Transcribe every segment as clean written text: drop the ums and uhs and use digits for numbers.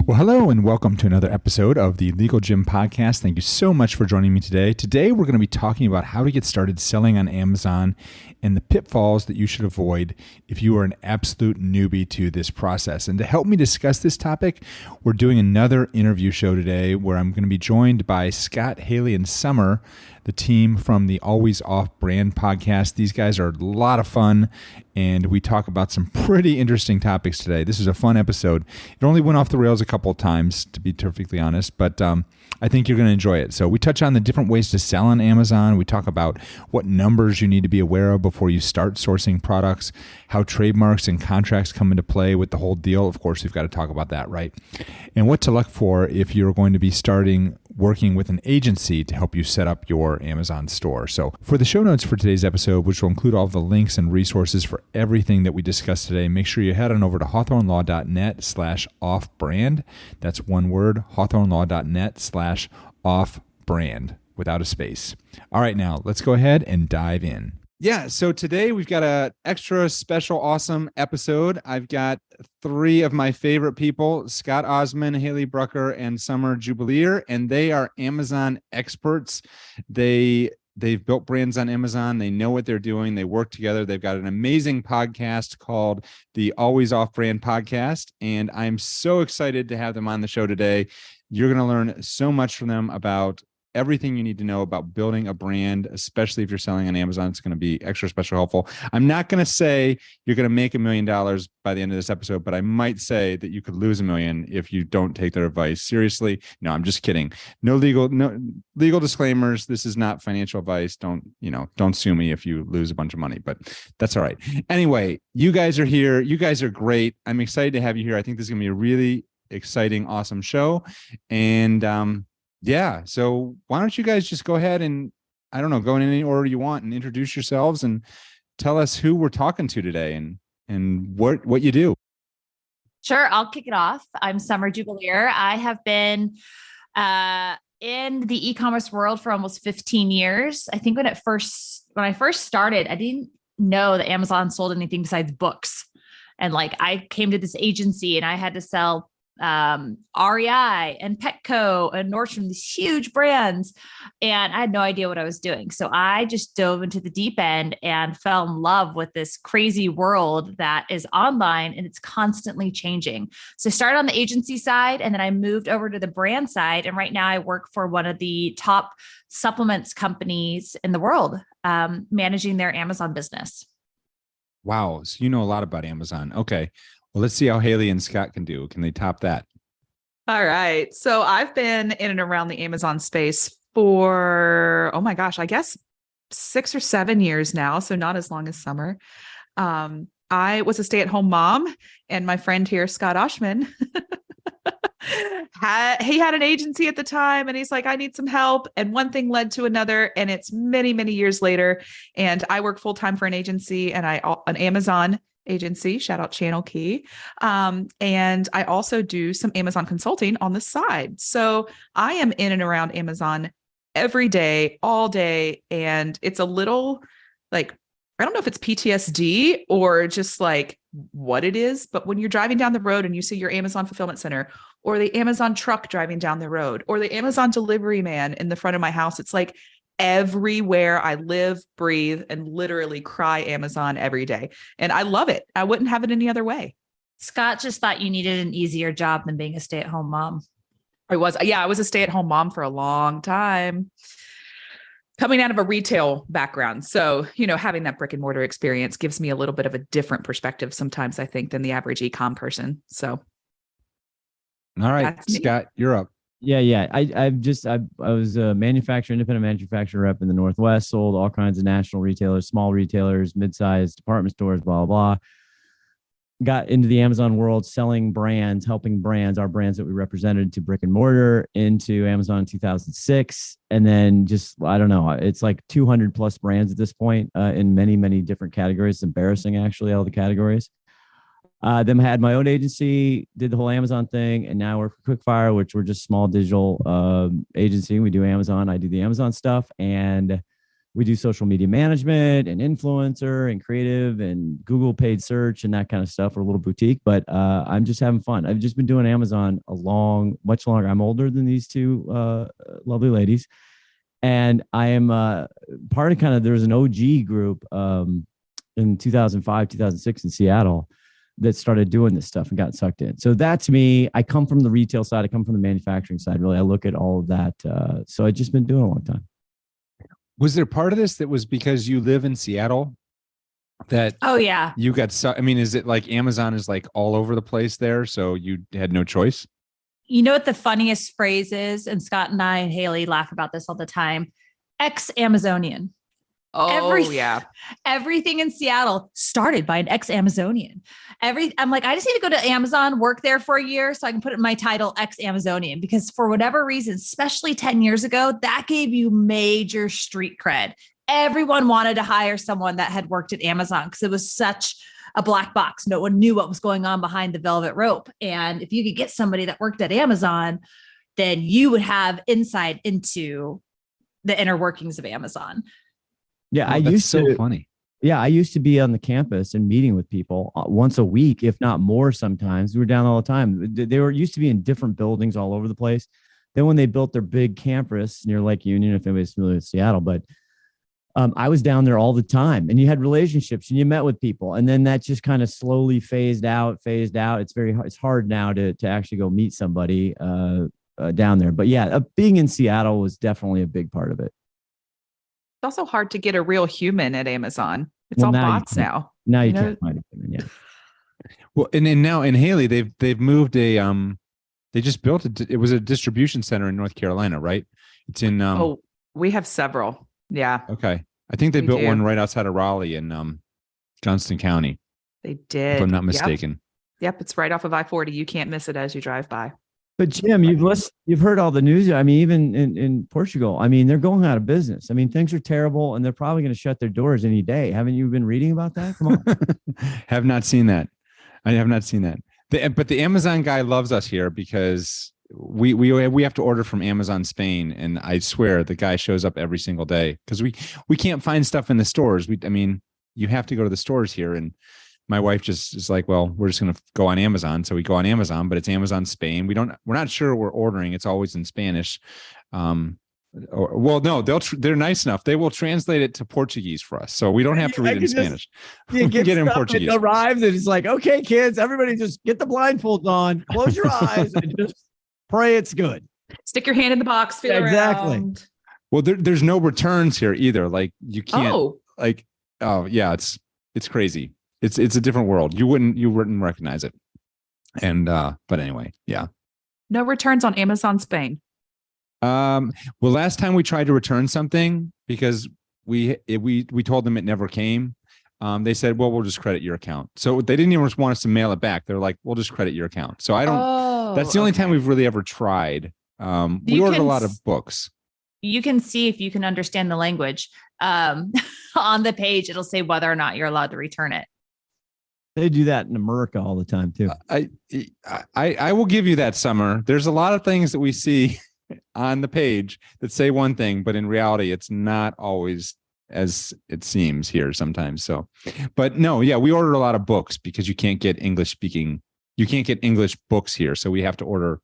Well, hello and welcome to another episode of the Legal Gym Podcast. Thank you so much for joining me today. Today, we're going to be talking about how to get started selling on Amazon and the pitfalls that you should avoid if you are an absolute newbie to this process. And to help me discuss this topic, we're doing another interview show today where I'm going to be joined by Scott, Haley, and Summer, the team from the Always Off Brand podcast. These guys are a lot of fun, and we talk about some pretty interesting topics today. This is a fun episode. It only went off the rails a couple of times, to be perfectly honest, but I think you're going to enjoy it. So we touch on the different ways to sell on Amazon. We talk about what numbers you need to be aware of before you start sourcing products, how trademarks and contracts come into play with the whole deal. Of course, we've got to talk about that, right? And what to look for if you're going to be starting working with an agency to help you set up your Amazon store. So for the show notes for today's episode, which will include all the links and resources for everything that we discussed today, make sure you head on over to hawthornelaw.net/offbrand. That's one word, hawthornelaw.net/offbrand without a space. All right, now let's go ahead and dive in. Yeah, so today we've got an extra special, awesome episode. I've got three of my favorite people, Scott Osman, Haley Brucker, and Summer Jubileer, and they are Amazon experts. They've built brands on Amazon. They know what they're doing. They work together. They've got an amazing podcast called the Always Off Brand Podcast, and I'm so excited to have them on the show today. You're going to learn so much from them about everything you need to know about building a brand, especially if you're selling on Amazon. It's going to be extra special helpful. I'm not going to say you're going to make $1 million by the end of this episode, but I might say that you could lose $1 million if you don't take their advice seriously. No, I'm just kidding. No legal disclaimers. This is not financial advice. Don't sue me if you lose a bunch of money, but that's all right. Anyway, you guys are here. You guys are great. I'm excited to have you here. I think this is going to be a really exciting, awesome show. And, yeah. So why don't you guys just go ahead and, I don't know, go in any order you want and introduce yourselves and tell us who we're talking to today and what you do. Sure. I'll kick it off. I'm Summer Jubileer. I have been in the e-commerce world for almost 15 years. I think when I first started, I didn't know that Amazon sold anything besides books. And I came to this agency and I had to sell REI and Petco and Nordstrom, these huge brands. And I had no idea what I was doing. So I just dove into the deep end and fell in love with this crazy world that is online and it's constantly changing. So I started on the agency side and then I moved over to the brand side. And right now I work for one of the top supplements companies in the world, managing their Amazon business. Wow. So you know a lot about Amazon. Okay. Well, let's see how Haley and Scott can do. Can they top that? All right. So I've been in and around the Amazon space for, oh my gosh, I guess 6 or 7 years now. So not as long as Summer. I was a stay-at-home mom, and my friend here, Scott Oshman, he had an agency at the time, and he's like, I need some help. And one thing led to another, and it's many, many years later. And I work full-time for an agency and an Amazon agency, shout out Channel Key. And I also do some Amazon consulting on the side. So I am in and around Amazon every day, all day. And it's a little I don't know if it's PTSD or just what it is, but when you're driving down the road and you see your Amazon fulfillment center or the Amazon truck driving down the road or the Amazon delivery man in the front of my house, it's everywhere I live, breathe, and literally cry Amazon every day. And I love it. I wouldn't have it any other way. Scott just thought you needed an easier job than being a stay-at-home mom. I was a stay-at-home mom for a long time, coming out of a retail background. So, having that brick and mortar experience gives me a little bit of a different perspective sometimes, I think, than the average e-com person. So. All right, Scott, you're up. Yeah. I was a independent manufacturer rep in the Northwest, sold all kinds of national retailers, small retailers, mid-sized department stores, blah, blah, blah. Got into the Amazon world, selling brands, helping brands, our brands that we represented to brick and mortar into Amazon in 2006. And then I don't know, it's 200 plus brands at this point in many, many different categories. It's embarrassing, actually, all the categories. Then I had my own agency, did the whole Amazon thing, and now I work for Quickfire, which we're just small digital agency. We do Amazon. I do the Amazon stuff, and we do social media management and influencer and creative and Google paid search and that kind of stuff. We're a little boutique, but I'm just having fun. I've just been doing Amazon much longer. I'm older than these two lovely ladies. And I am part of there's an OG group in 2005, 2006 in Seattle that started doing this stuff and got sucked in. So that's me. I come from the retail side. I come from the manufacturing side. Really, I look at all of that. So I've just been doing it a long time. Was there part of this that was because you live in Seattle that Oh yeah. you got I mean, is it like Amazon is like all over the place there, so you had no choice? You know what the funniest phrase is? And Scott and I and Haley laugh about this all the time. Ex-Amazonian. Oh, yeah. Everything in Seattle started by an ex-Amazonian. I'm like, I just need to go to Amazon, work there for a year so I can put in my title ex-Amazonian, because for whatever reason, especially 10 years ago, that gave you major street cred. Everyone wanted to hire someone that had worked at Amazon because it was such a black box. No one knew what was going on behind the velvet rope. And if you could get somebody that worked at Amazon, then you would have insight into the inner workings of Amazon. Yeah, funny. Yeah, I used to be on the campus and meeting with people once a week, if not more. Sometimes we were down all the time. They were used to be in different buildings all over the place. Then when they built their big campus near Lake Union, if anybody's familiar with Seattle, but I was down there all the time, and you had relationships and you met with people, and then that just kind of slowly phased out. It's hard now to actually go meet somebody down there. But yeah, being in Seattle was definitely a big part of it. It's also hard to get a real human at Amazon. It's all bots now. Now you can't find a human. Yeah. Well, and now in Haley, they've moved they just built it was a distribution center in North Carolina, right? It's in we have several. Yeah. Okay. I think they built one right outside of Raleigh in Johnston County. They did. If I'm not mistaken. Yep. It's right off of I-40. You can't miss it as you drive by. But Jim, you've heard all the news. I mean, even in Portugal, I mean, they're going out of business. I mean, things are terrible, and they're probably going to shut their doors any day. Haven't you been reading about that? Come on. Have not seen that. I have not seen that. But the Amazon guy loves us here because we have to order from Amazon Spain, and I swear the guy shows up every single day because we can't find stuff in the stores. I mean, you have to go to the stores here, and my wife just is like, well, we're just going to go on Amazon. So we go on Amazon, but it's Amazon Spain. We're not sure we're ordering. It's always in Spanish. They're nice enough. They will translate it to Portuguese for us. So we don't have to read it in Spanish. You get it in Portuguese. It arrives and it's like, okay, kids, everybody just get the blindfolds on, close your eyes and just pray it's good. Stick your hand in the box. Feel exactly. Around. Well, there's no returns here either. Like you can't it's crazy. It's a different world. You wouldn't recognize it. And but anyway, yeah. No returns on Amazon Spain. Well, last time we tried to return something because we told them it never came. They said, well, we'll just credit your account. So they didn't even want us to mail it back. They're like, we'll just credit your account. So that's the only time we've really ever tried. We ordered a lot of books. You can see if you can understand the language. On the page, it'll say whether or not you're allowed to return it. They do that in America all the time too. I will give you that, Summer. There's a lot of things that we see on the page that say one thing, but in reality, it's not always as it seems here sometimes. So, but no, yeah, we ordered a lot of books because you can't get English books here. So we have to order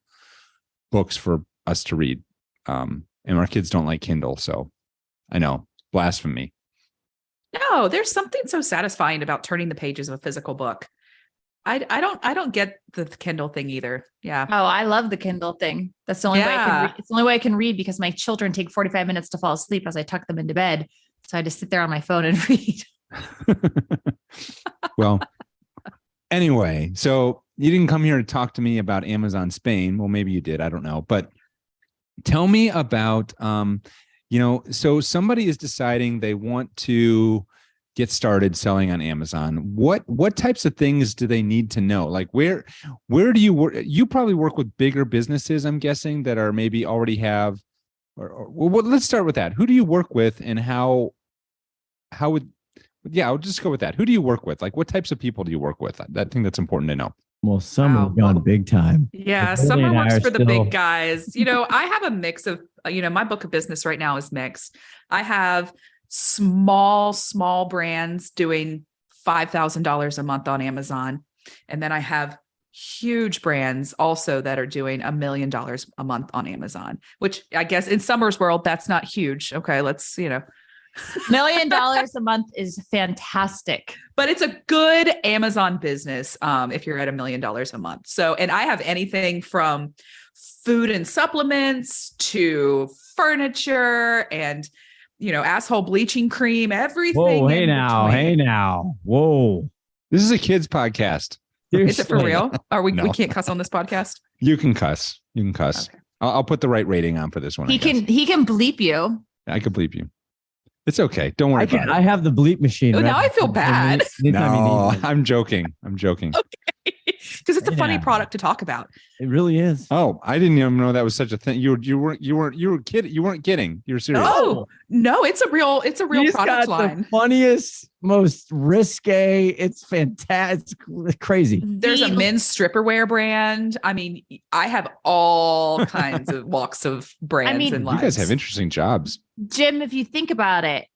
books for us to read. And our kids don't like Kindle. So I know, blasphemy. No, there's something so satisfying about turning the pages of a physical book. I don't get the Kindle thing either. Yeah. Oh, I love the Kindle thing. That's the only way I can read. It's the only way I can read because my children take 45 minutes to fall asleep as I tuck them into bed. So I just sit there on my phone and read. Well, anyway, so you didn't come here to talk to me about Amazon Spain. Well, maybe you did. I don't know. But tell me about so somebody is deciding they want to get started selling on Amazon. What types of things do they need to know? Like where do you work? You probably work with bigger businesses, I'm guessing, that are maybe already have, well, let's start with that. Who do you work with and how would, I'll just go with that. Who do you work with? Like what types of people do you work with? I think that's important to know. Well, some have gone big time. Yeah, Summer works for the big guys. I have a mix of, my book of business right now is mixed. I have small brands doing $5,000 a month on Amazon. And then I have huge brands also that are doing $1 million a month on Amazon, which I guess in Summer's world, that's not huge. Okay. Let's, $1 million a month is fantastic, but it's a good Amazon business. If you're at $1 million a month. So, and I have anything from food and supplements to furniture and, asshole bleaching cream, everything. Whoa, hey now. Whoa. This is a kids podcast. Is it for real? We No. we can't cuss on this podcast? You can cuss. Okay. I'll put the right rating on for this one. He can bleep you. I can bleep you. It's okay. Don't worry about it. I have the bleep machine. Oh, now I feel bad. No, I'm joking. Okay. Because it's a funny product to talk about. It really is. Oh, I didn't even know that was such a thing. You weren't kidding. You weren't kidding. You're serious. Oh, no, it's a real product line. The funniest, most risque. It's fantastic. It's crazy. There's a men's stripperware brand. I mean, I have all kinds of walks of brands and lives. You guys have interesting jobs. Jim, if you think about it,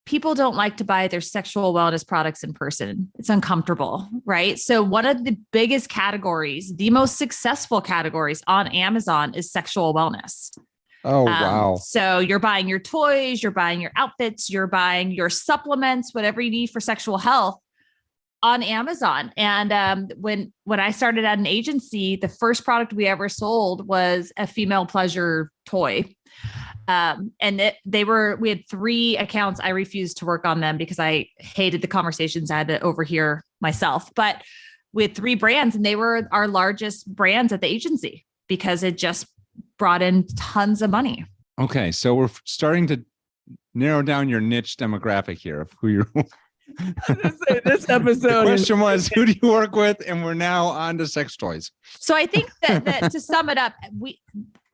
people don't like to buy their sexual wellness products in person. It's uncomfortable, right? So one of the biggest categories, the most successful categories on Amazon is sexual wellness. Oh, wow. So you're buying your toys, you're buying your outfits, you're buying your supplements, whatever you need for sexual health on Amazon. And when I started at an agency, the first product we ever sold was a female pleasure toy. And we had 3 accounts. I refused to work on them because I hated the conversations I had to overhear myself, but we had 3 brands and they were our largest brands at the agency because it just brought in tons of money. Okay. So we're starting to narrow down your niche demographic here of who you're. This episode. The question was, who do you work with? And we're now on to sex toys. So I think that to sum it up,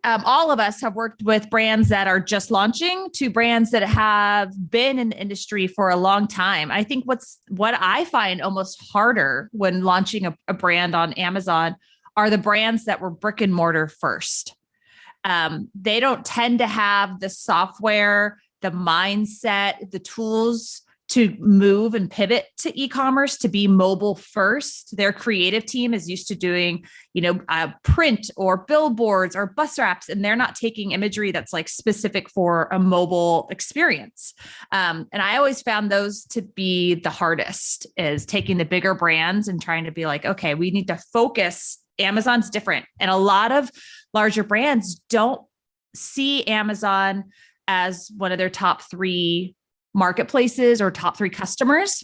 all of us have worked with brands that are just launching to brands that have been in the industry for a long time. I think what I find almost harder when launching a brand on Amazon are the brands that were brick and mortar first. They don't tend to have the software, the mindset, the tools to move and pivot to e-commerce, to be mobile first. Their creative team is used to doing, print or billboards or bus wraps, and they're not taking imagery that's like specific for a mobile experience. And I always found those to be the hardest, is taking the bigger brands and trying to be like, okay, we need to focus. Amazon's different. And a lot of larger brands don't see Amazon as one of their top 3 marketplaces or top 3 customers,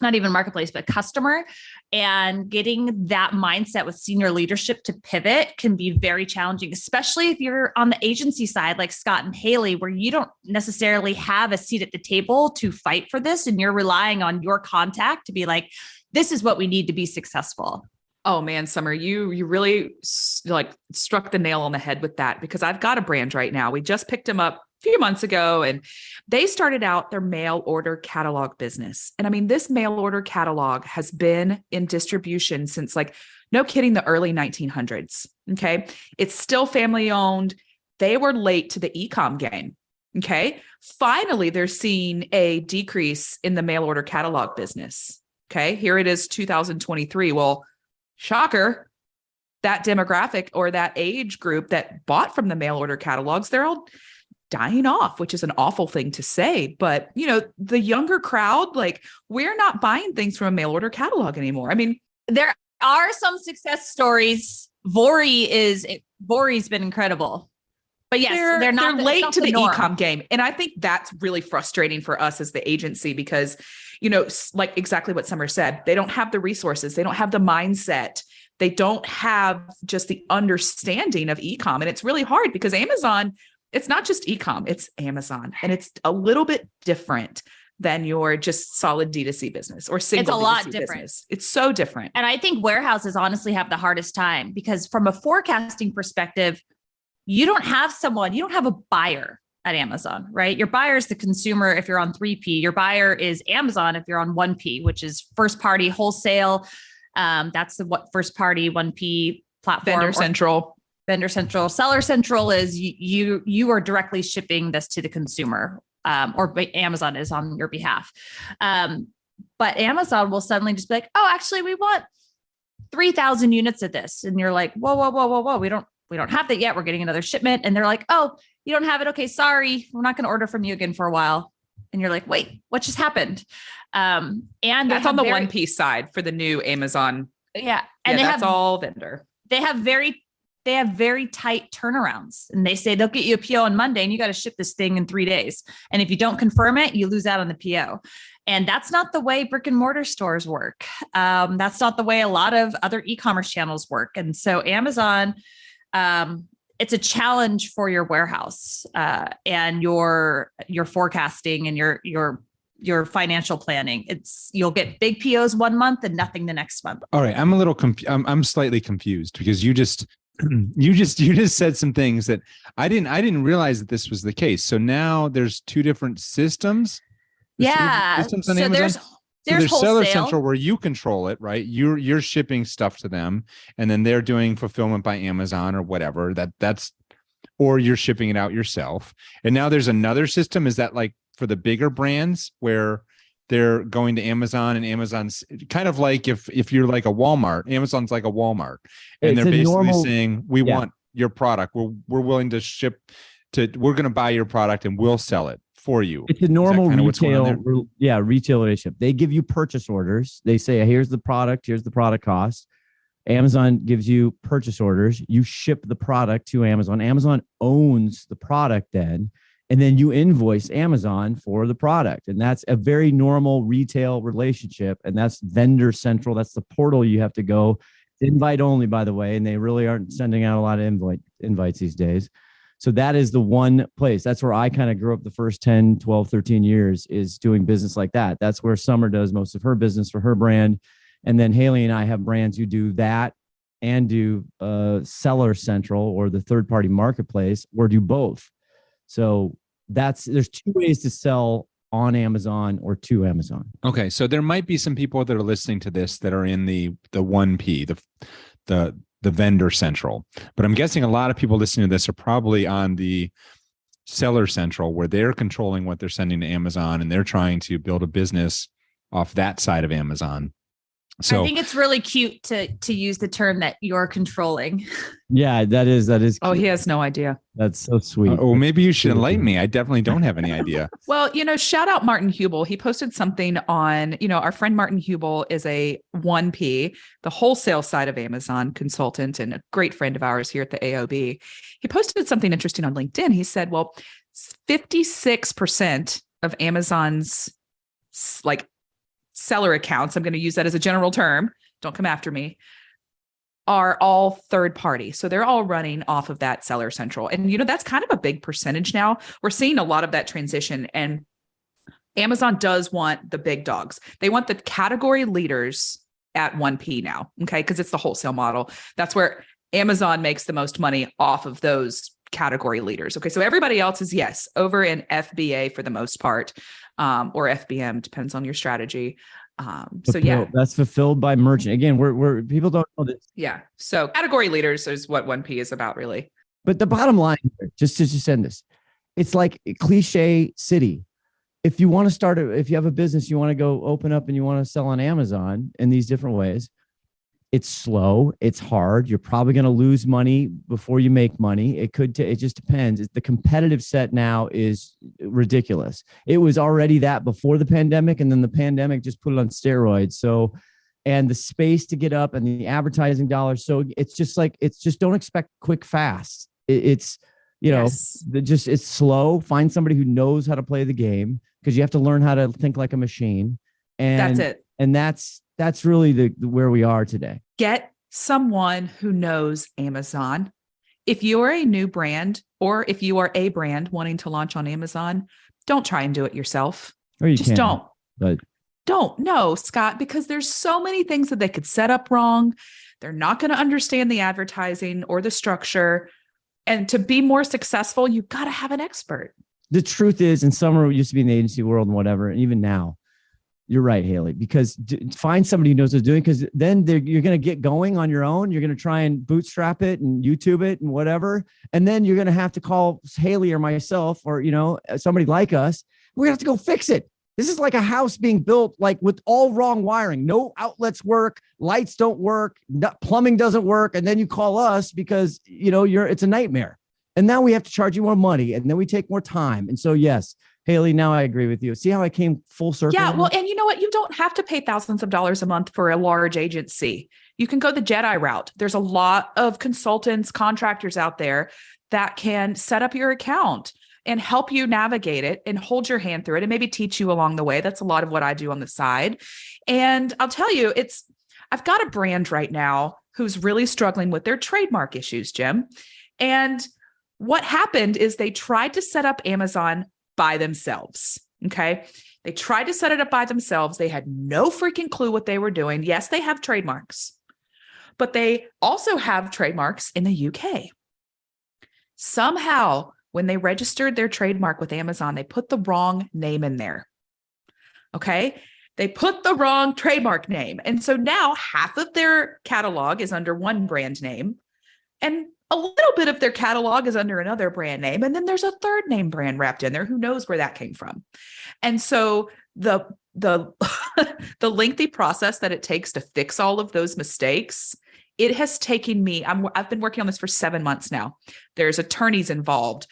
not even marketplace, but customer. And getting that mindset with senior leadership to pivot can be very challenging, especially if you're on the agency side, like Scott and Haley, where you don't necessarily have a seat at the table to fight for this. And you're relying on your contact to be like, this is what we need to be successful. Oh man, Summer, you really struck the nail on the head with that, because I've got a brand right now. We just picked them up a few months ago, and they started out their mail order catalog business. And I mean, this mail order catalog has been in distribution since, no kidding, the early 1900s. Okay. It's still family owned. They were late to the e-com game. Okay. Finally, they're seeing a decrease in the mail order catalog business. Okay. Here it is, 2023. Well, shocker, that demographic or that age group that bought from the mail order catalogs, they're all dying off, which is an awful thing to say. But, the younger crowd, we're not buying things from a mail order catalog anymore. I mean, there are some success stories. Vori's been incredible. But yes, they're late to the e-com game. And I think that's really frustrating for us as the agency because, exactly what Summer said, they don't have the resources. They don't have the mindset. They don't have just the understanding of e-com. And it's really hard because Amazon, it's not just e-com, it's Amazon. And it's a little bit different than your just solid D2C business or single. It's a lot D2C different. Business. It's so different. And I think warehouses honestly have the hardest time because from a forecasting perspective, you don't have a buyer at Amazon, right? Your buyer is the consumer if you're on 3P. Your buyer is Amazon if you're on 1P, which is first party wholesale. That's the first party 1P platform. Vendor Central. Seller Central is you are directly shipping this to the consumer. or Amazon is on your behalf. But Amazon will suddenly just be like, oh, actually, we want 3,000 units of this. And you're like, whoa. We don't have that yet. We're getting another shipment. And they're like, oh, you don't have it. Okay, sorry. We're not going to order from you again for a while. And you're like, wait, what just happened? And that's on the one piece side for the new Amazon. Yeah. And that's all vendor. They have very tight turnarounds, and they say they'll get you a PO on Monday and you got to ship this thing in 3 days. And if you don't confirm it, you lose out on the PO. And that's not the way brick and mortar stores work. That's not the way a lot of other e-commerce channels work. And so Amazon, it's a challenge for your warehouse and your forecasting and your financial planning. You'll get big POs one month and nothing the next month. All right, I'm a little I'm slightly confused because you just said some things that I didn't realize that this was the case. So now there's two different systems. Systems on Amazon. There's Seller wholesale. Central where you control it, right? You're shipping stuff to them, and then they're doing fulfillment by Amazon or whatever. That's or you're shipping it out yourself. And now there's another system. Is that like for the bigger brands where they're going to Amazon, and Amazon's kind of like if you're like a Walmart, Amazon's like a Walmart, and they're basically saying, we want your product. We're willing to ship we're going to buy your product and we'll sell it for you. It's a normal retail relationship. They give you purchase orders. They say, here's the product cost. Amazon gives you purchase orders. You ship the product to Amazon. Amazon owns the product then, and then you invoice Amazon for the product. And that's a very normal retail relationship. And that's Vendor Central. That's the portal you have to go. It's invite only, by the way, and they really aren't sending out a lot of invites these days. So that is the one place. That's where I kind of grew up the first 10, 12, 13 years is doing business like that. That's where Summer does most of her business for her brand. And then Haley and I have brands who do that and do Seller Central or the third-party marketplace, or do both. So there's two ways to sell on Amazon or to Amazon. Okay, so there might be some people that are listening to this that are in the 1P, the Vendor Central, but I'm guessing a lot of people listening to this are probably on the Seller Central, where they're controlling what they're sending to Amazon and they're trying to build a business off that side of Amazon. So I think it's really cute to use the term that you're controlling. Yeah, that is. Oh, he has no idea. That's so sweet. Maybe you should enlighten me. I definitely don't have any idea. Well, shout out Martin Hubel. He posted something on, our friend Martin Hubel is a 1P, the wholesale side of Amazon consultant and a great friend of ours here at the AOB. He posted something interesting on LinkedIn. He said, well, 56% of Amazon's seller accounts, I'm going to use that as a general term, don't come after me, are all third party. So they're all running off of that Seller Central. And, that's kind of a big percentage now. We're seeing a lot of that transition, and Amazon does want the big dogs. They want the category leaders at 1P now. Okay. Cause it's the wholesale model. That's where Amazon makes the most money off of those category leaders. Okay. So everybody else is over in FBA for the most part. Or FBM, depends on your strategy. That's fulfilled by merchant. Again, we're people don't know this. Yeah. So category leaders is what 1P is about, really. But the bottom line, just to send this, it's like a cliche city. If you want to if you have a business, you want to go open up and you want to sell on Amazon in these different ways, it's slow. It's hard. You're probably going to lose money before you make money. It just depends. The competitive set now is ridiculous. It was already that before the pandemic, and then the pandemic just put it on steroids. So, and the space to get up and the advertising dollars. So it's just don't expect quick, fast. It's slow. Find somebody who knows how to play the game, because you have to learn how to think like a machine. And that's it. And that's really where we are today. Get someone who knows Amazon. If you are a new brand, or if you are a brand wanting to launch on Amazon, don't try and do it yourself. Or you just can, don't. But don't. No, Scott, because there's so many things that they could set up wrong. They're not going to understand the advertising or the structure. And to be more successful, you've got to have an expert. The truth is, and Summer used to be in the agency world and whatever, and even now, you're right, Haley, because find somebody who knows what they're doing, because then you're going to get going on your own. You're going to try and bootstrap it and YouTube it and whatever. And then you're going to have to call Haley or myself or, somebody like us. We're gonna have to go fix it. This is like a house being built like with all wrong wiring. No outlets work, lights don't work, plumbing doesn't work, and then you call us because it's a nightmare. And now we have to charge you more money, and then we take more time. And so, yes, Haley, now I agree with you. See how I came full circle? Yeah, well, and you know what? You don't have to pay thousands of dollars a month for a large agency. You can go the Jedi route. There's a lot of consultants, contractors out there that can set up your account and help you navigate it and hold your hand through it and maybe teach you along the way. That's a lot of what I do on the side. And I'll tell you, I've got a brand right now who's really struggling with their trademark issues, Jim. And what happened is they tried to set up Amazon by themselves. Okay. They tried to set it up by themselves. They had no freaking clue what they were doing. Yes, they have trademarks, but they also have trademarks in the UK. Somehow, when they registered their trademark with Amazon, they put the wrong name in there. Okay. They put the wrong trademark name. And so now half of their catalog is under one brand name and a little bit of their catalog is under another brand name. And then there's a third name brand wrapped in there. Who knows where that came from? And so the the lengthy process that it takes to fix all of those mistakes, it has taken me, I've been working on this for 7 months now. There's attorneys involved.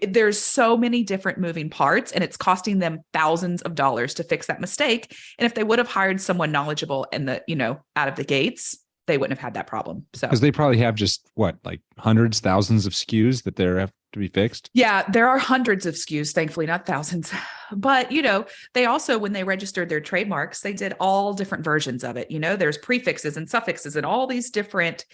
There's so many different moving parts, and it's costing them thousands of dollars to fix that mistake. And if they would have hired someone knowledgeable out of the gates, they wouldn't have had that problem. So, because they probably have just like hundreds, thousands of SKUs that they have to be fixed. Yeah, there are hundreds of SKUs, thankfully, not thousands. But, they also, when they registered their trademarks, they did all different versions of it. There's prefixes and suffixes and all these different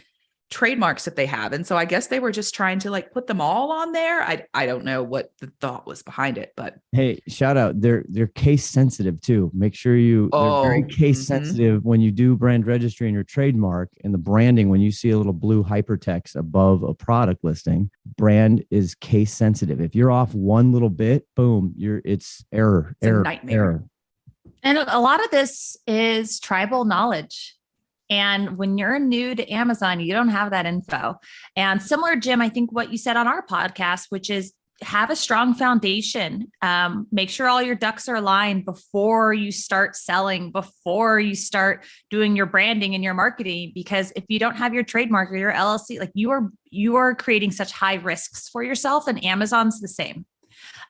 trademarks that they have. And so I guess they were just trying to put them all on there. I don't know what the thought was behind it, but hey, shout out. They're case sensitive too. Make sure they're very case sensitive when you do brand registry and your trademark and the branding. When you see a little blue hypertext above a product listing, brand is case sensitive. If you're off one little bit, boom, it's error. It's a nightmare. Error. And a lot of this is tribal knowledge. And when you're new to Amazon, you don't have that info. And similar, Jim, I think what you said on our podcast, which is have a strong foundation. Make sure all your ducks are aligned before you start selling, before you start doing your branding and your marketing. Because if you don't have your trademark or your LLC, you are creating such high risks for yourself. And Amazon's the same.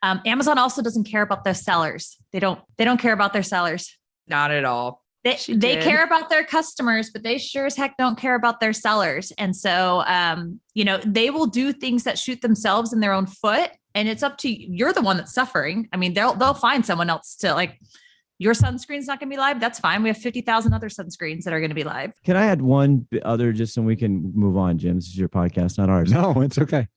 Amazon also doesn't care about their sellers. They don't care about their sellers. Not at all. They care about their customers, but they sure as heck don't care about their sellers. And so, they will do things that shoot themselves in their own foot. And it's up to you. You're the one that's suffering. I mean, they'll find someone else to your sunscreen's not going to be live. That's fine. We have 50,000 other sunscreens that are going to be live. Can I add one other just so we can move on, Jim? This is your podcast, not ours. No, it's okay.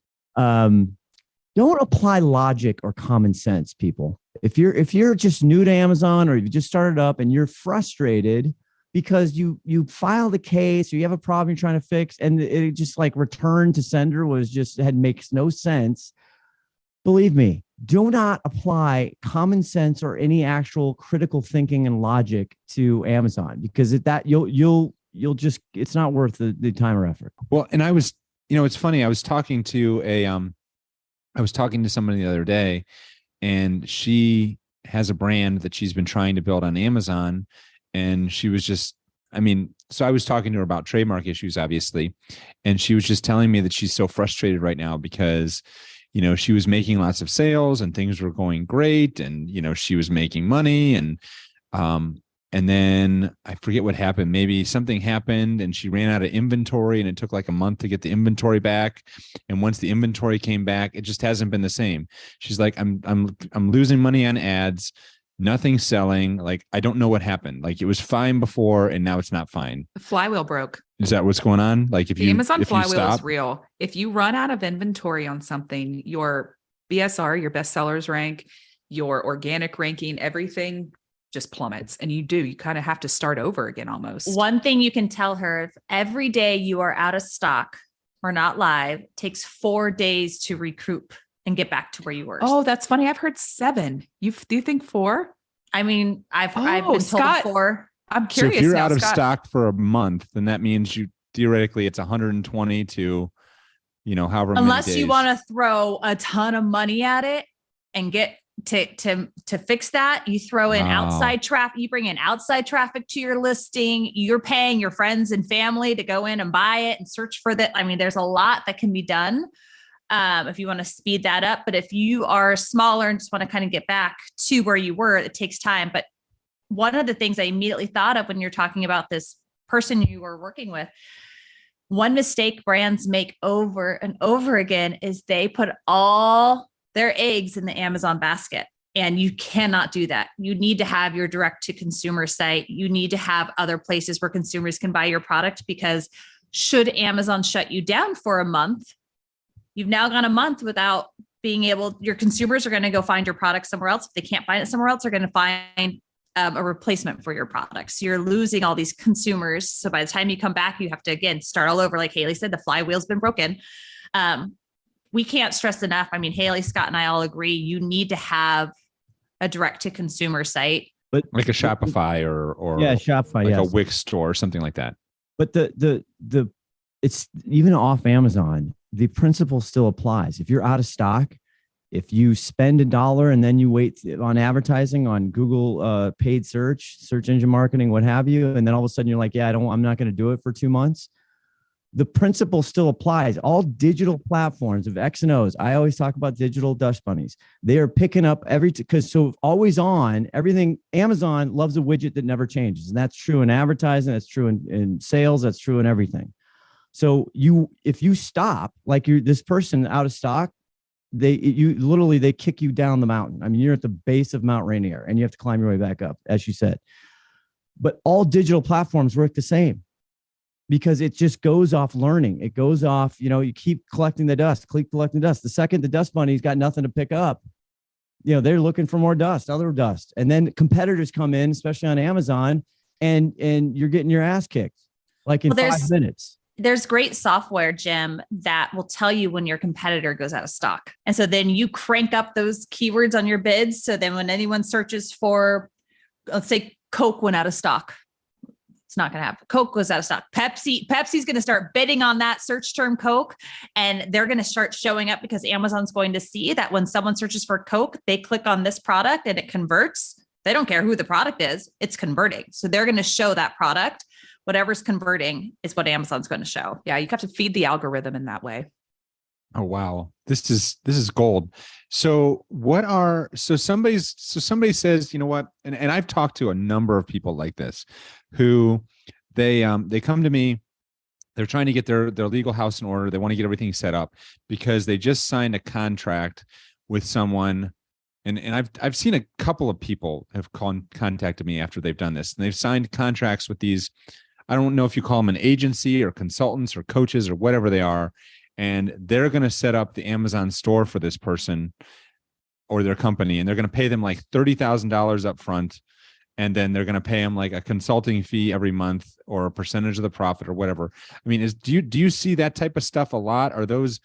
Don't apply logic or common sense, people. If you're just new to Amazon or you just started up and you're frustrated because you filed a case or you have a problem you're trying to fix and it just return to sender makes no sense. Believe me, do not apply common sense or any actual critical thinking and logic to Amazon because you'll just, it's not worth the time or effort. Well, and I was, it's funny. I was talking to somebody the other day, and she has a brand that she's been trying to build on Amazon. And she was just, so I was talking to her about trademark issues, obviously. And she was just telling me that she's so frustrated right now because, she was making lots of sales and things were going great. And, she was making money and then I forget what happened. Maybe something happened and she ran out of inventory and it took a month to get the inventory back. And once the inventory came back, it just hasn't been the same. She's like, I'm losing money on ads, nothing's selling. I don't know what happened. It was fine before and now it's not fine. The flywheel broke. Is that what's going on? The Amazon flywheel is real. If you run out of inventory on something, your BSR, your best sellers rank, your organic ranking, everything just plummets, and you kind of have to start over again almost. One thing you can tell her, if every day you are out of stock or not live, it takes 4 days to recoup and get back to where you were. Oh, that's funny. I've heard 7. Do you think 4? I've been told Scott, 4. I'm curious. So if you're now, out of Scott, stock for a month, then that means theoretically it's 120 to, however many unless days. you want to throw a ton of money at it and get to fix that, you throw in outside traffic, you bring in outside traffic to your listing, you're paying your friends and family to go in and buy it and search for that. I mean, there's a lot that can be done if you want to speed that up. But if you are smaller and just want to kind of get back to where you were, it takes time. But one of the things I immediately thought of when you're talking about this person you were working with, one mistake brands make over and over again is they put all their eggs in the Amazon basket. And you cannot do that. You need to have your direct to consumer site. You need to have other places where consumers can buy your product, because should Amazon shut you down for a month, you've now gone a month without being able, your consumers are going to go find your product somewhere else. If they can't find it somewhere else, they're going to find a replacement for your products. You're losing all these consumers. So by the time you come back, you have to, again, start all over. Like Haley said, the flywheel's been broken. We can't stress enough. I mean, Haley, Scott, and I all agree, you need to have a direct to consumer site. But like a Shopify or Shopify, like a Wix store or something like that. But the it's even off Amazon, the principle still applies. If you're out of stock, if you spend $1 and then you wait on advertising on Google paid search engine marketing, what have you, and then all of a sudden you're like, I'm not going to do it for 2 months. The principle still applies. All digital platforms of X and O's. I always talk about digital dust bunnies. They are picking up so always on everything. Amazon loves a widget that never changes. And that's true in advertising. That's true in sales. That's true in everything. So if you stop, like this person out of stock, they kick you down the mountain. I mean, you're at the base of Mount Rainier and you have to climb your way back up, as you said. But all digital platforms work the same, because it just goes off learning. It goes off, you keep collecting the dust. The second the dust bunny's got nothing to pick up, they're looking for more dust, other dust. And then competitors come in, especially on Amazon, and you're getting your ass kicked like in 5 minutes. There's great software, Jim, that will tell you when your competitor goes out of stock. And so then you crank up those keywords on your bids. So then when anyone searches for, let's say Coke went out of stock, it's not going to happen. Coke goes out of stock. Pepsi's going to start bidding on that search term Coke, and they're going to start showing up because Amazon's going to see that when someone searches for Coke, they click on this product and it converts. They don't care who the product is, it's converting. So they're going to show that product. Whatever's converting is what Amazon's going to show. Yeah, you have to feed the algorithm in that way. Oh, wow. This is gold. So somebody says, you know what? And I've talked to a number of people like this who they come to me, they're trying to get their legal house in order. They want to get everything set up because they just signed a contract with someone. And I've seen a couple of people have contacted me after they've done this, and they've signed contracts with these, I don't know if you call them an agency or consultants or coaches or whatever they are. And they're going to set up the Amazon store for this person or their company. And they're going to pay them like $30,000 up front. And then they're going to pay them like a consulting fee every month or a percentage of the profit or whatever. I mean, do you see that type of stuff a lot? Are those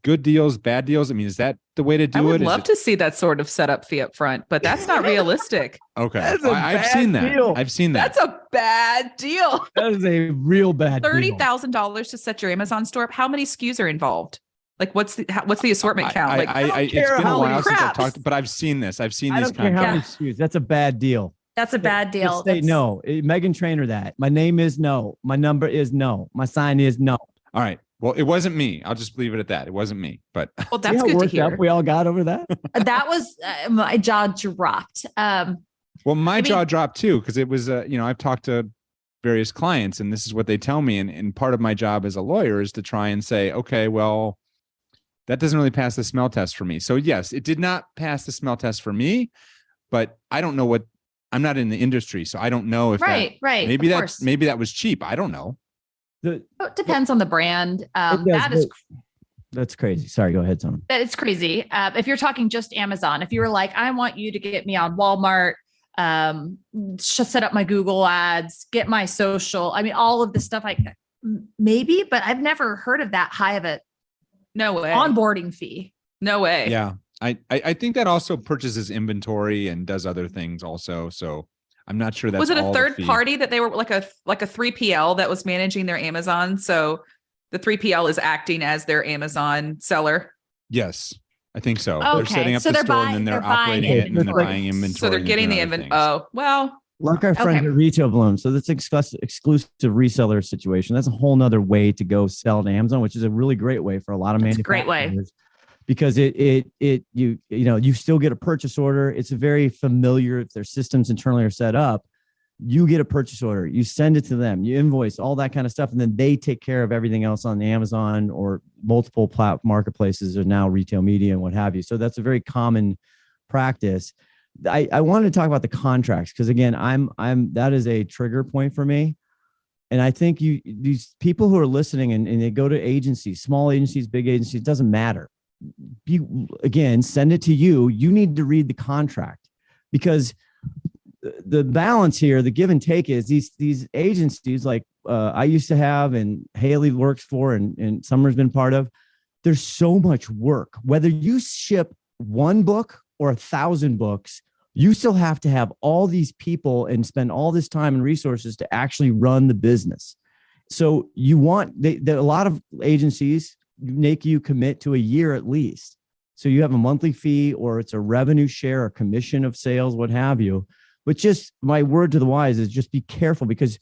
good deals, bad deals? I mean, is that the way to do it? I would love to see that sort of setup fee up front, but that's not realistic. Okay. I've seen that. Deal. I've seen that. That's a bad deal. That is a real bad deal. $30,000 to set your Amazon store up. How many SKUs are involved? Like what's the assortment count? It's been a while since I've talked, but I've seen this. I've seen these contracts. How many SKUs? That's a bad deal. That's a bad deal. Say no. Megan Trainor that. My name is no. My number is no. My sign is no. All right. Well, it wasn't me. I'll just leave it at that. It wasn't me, but well, that's good to hear. We all got over that. That was my jaw dropped. Well, my jaw dropped too, because it was, I've talked to various clients and this is what they tell me. And part of my job as a lawyer is to try and say, okay, well, that doesn't really pass the smell test for me. So yes, it did not pass the smell test for me, but I don't know I'm not in the industry. So I don't know if maybe that was cheap. I don't know. It depends on the brand. That's crazy. Sorry, go ahead, Tom. That it's crazy. If you're talking just Amazon, if you were like, I want you to get me on Walmart, set up my Google ads, get my social. I mean, all of this stuff, maybe, but I've never heard of that high of a onboarding fee. No way. Yeah. I think that also purchases inventory and does other things also. So I'm not sure that's was it a third party that they were like a 3PL that was managing their Amazon. So the 3PL is acting as their Amazon seller. Yes. I think so. Okay. They're setting up So the they're store buying- and then they're they're buying operating it and then they're inventory. buying inventory. So they're and getting the doing other inventory. things. Oh, well, Like our friends Okay. at Retail Bloom. So that's exclusive reseller situation. That's a whole nother way to go sell to Amazon, which is a really great way for a lot of That's a great manufacturers. way. Because you still get a purchase order. It's a very familiar, if their systems internally are set up, you get a purchase order, you send it to them, you invoice, all that kind of stuff, and then they take care of everything else on Amazon or multiple marketplaces or now retail media and what have you. So that's a very common practice. I wanted to talk about the contracts because again, that is a trigger point for me. And I think these people who are listening and they go to agencies, small agencies, big agencies, it doesn't matter. Again, send it to you. You need to read the contract because the balance here, the give and take is these agencies like I used to have and Haley works for and Summer's been part of. There's so much work. Whether you ship one book or 1,000 books, you still have to have all these people and spend all this time and resources to actually run the business. So you want a lot of agencies make you commit to a year at least. So you have a monthly fee or it's a revenue share or commission of sales, what have you. But just my word to the wise is just be careful because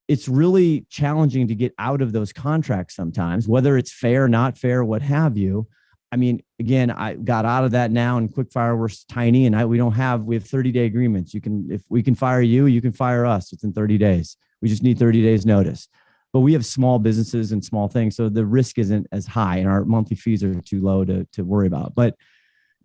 it's really challenging to get out of those contracts sometimes, whether it's fair, not fair, what have you. I mean, again, I got out of that now and Quickfire, we're tiny and we have 30-day agreements. If we can fire you, you can fire us within 30 days. We just need 30 days notice. But we have small businesses and small things. So the risk isn't as high and our monthly fees are too low to worry about. But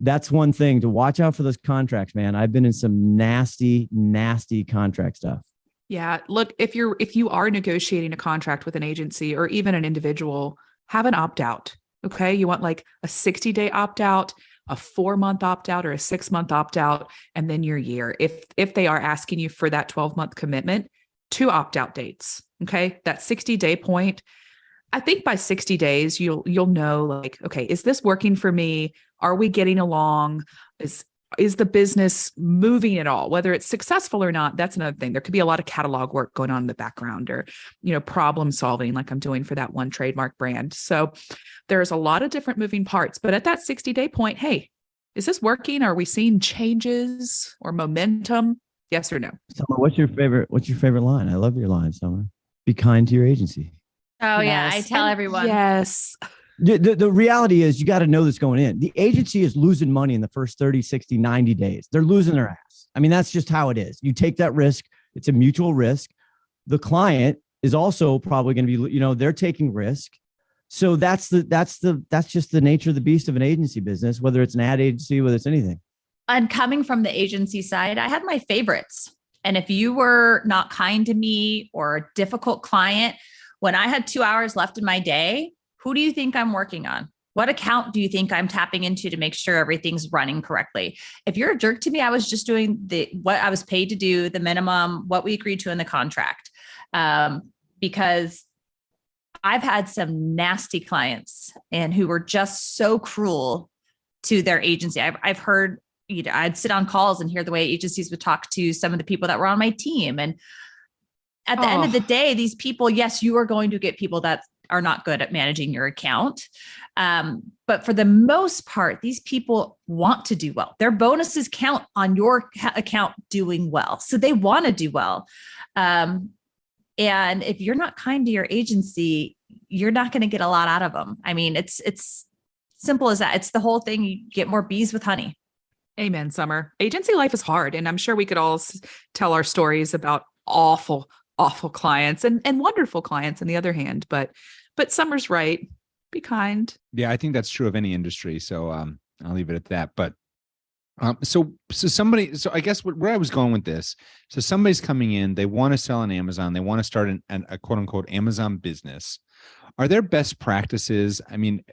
that's one thing to watch out for those contracts, man. I've been in some nasty, nasty contract stuff. yeah. Look, if you are negotiating a contract with an agency or even an individual, have an opt-out. Okay. You want like a 60-day opt-out, a 4-month opt-out or a 6-month opt-out, and then your year. If they are asking you for that 12-month commitment, 2 opt-out dates. Okay. That 60-day point. I think by 60 days, you'll know like, okay, is this working for me? Are we getting along? Is the business moving at all? Whether it's successful or not, that's another thing. There could be a lot of catalog work going on in the background or, problem solving like I'm doing for that one trademark brand. So there's a lot of different moving parts, but at that 60-day point, hey, is this working? Are we seeing changes or momentum? Yes or no? Summer, what's your favorite line? I love your line, Summer. Be kind to your agency. Oh yeah. I Yes. tell And everyone. Yes. The reality is you got to know this going in. The agency is losing money in the first 30, 60, 90 days. They're losing their ass. I mean, that's just how it is. You take that risk. It's a mutual risk. The client is also probably going to be, they're taking risk. So that's just the nature of the beast of an agency business, whether it's an ad agency, whether it's anything. And coming from the agency side, I had my favorites. And if you were not kind to me or a difficult client, when I had 2 hours left in my day, who do you think I'm working on? What account do you think I'm tapping into to make sure everything's running correctly? If you're a jerk to me, I was just doing what I was paid to do, the minimum, what we agreed to in the contract. Because I've had some nasty clients and who were just so cruel to their agency. I've heard, I'd sit on calls and hear the way agencies would talk to some of the people that were on my team. And at the end of the day, these people, yes, you are going to get people that are not good at managing your account. But for the most part, these people want to do well. Their bonuses count on your account doing well. So they want to do well. And if you're not kind to your agency, you're not going to get a lot out of them. I mean, it's simple as that. It's the whole thing. You get more bees with honey. Amen, Summer. Agency life is hard. And I'm sure we could all tell our stories about awful clients and wonderful clients on the other hand, but Summer's right. Be kind. Yeah, I think that's true of any industry. So I'll leave it at that. But so I guess where I was going with this, so somebody's coming in, they want to sell on Amazon, they want to start a quote unquote Amazon business. Are there best practices? I mean,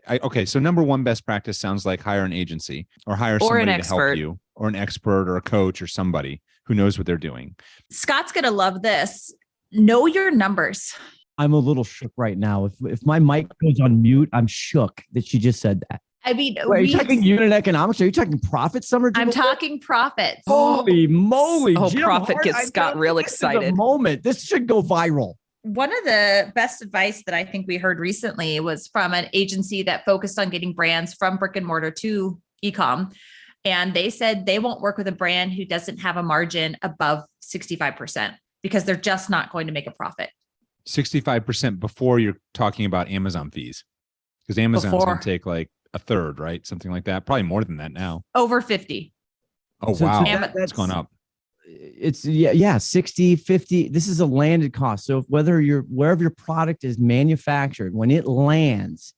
so number one best practice sounds like hire an agency or hire somebody to help you, or an expert or a coach or somebody who knows what they're doing. Scott's going to love this. Know your numbers. I'm a little shook right now. If my mic goes on mute, I'm shook that she just said that. I mean, are you talking unit economics? Are you talking profit, Summer? I'm talking profits. Holy moly. Oh, Jim profit Hart, gets Scott real excited. Moment. This should go viral. one of the best advice that I think we heard recently was from an agency that focused on getting brands from brick and mortar to e-com. And they said they won't work with a brand who doesn't have a margin above 65% because they're just not going to make a profit. 65% before you're talking about Amazon fees, because Amazon's going to take like a third, right? Something like that. Probably more than that now. Over 50. Oh, So wow. that's gone up. It's 60, 50. This is a landed cost. So wherever your product is manufactured, when it lands,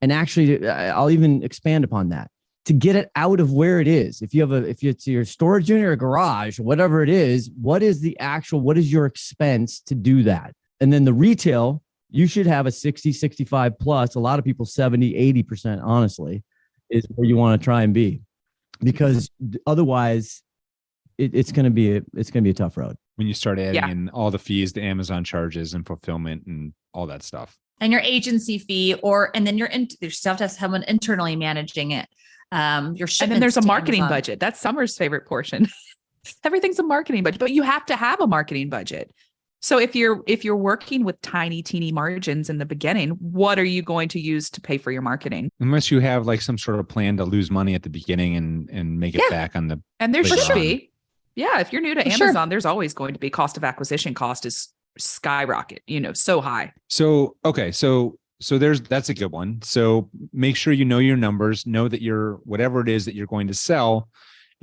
and actually I'll even expand upon that, to get it out of where it is. If it's your storage unit or garage, whatever it is, what is your expense to do that? And then the retail, you should have a 60, 65 plus, a lot of people 70, 80%, honestly, is where you want to try and be, because otherwise it's going to be a tough road. When you start adding in all the fees, the Amazon charges and fulfillment and all that stuff. And your agency fee, and then you still have to have someone internally managing it. Your shipments, and then there's a marketing Amazon budget. That's Summer's favorite portion. Everything's a marketing budget, but you have to have a marketing budget. So if you're working with tiny, teeny margins in the beginning, what are you going to use to pay for your marketing? Unless you have like some sort of plan to lose money at the beginning and make it back on the. And there should later on. be. Yeah. If you're new to Amazon, there's always going to be cost of acquisition cost is skyrocket, so high. So, okay. So that's a good one. So make sure you know your numbers, know that whatever it is that you're going to sell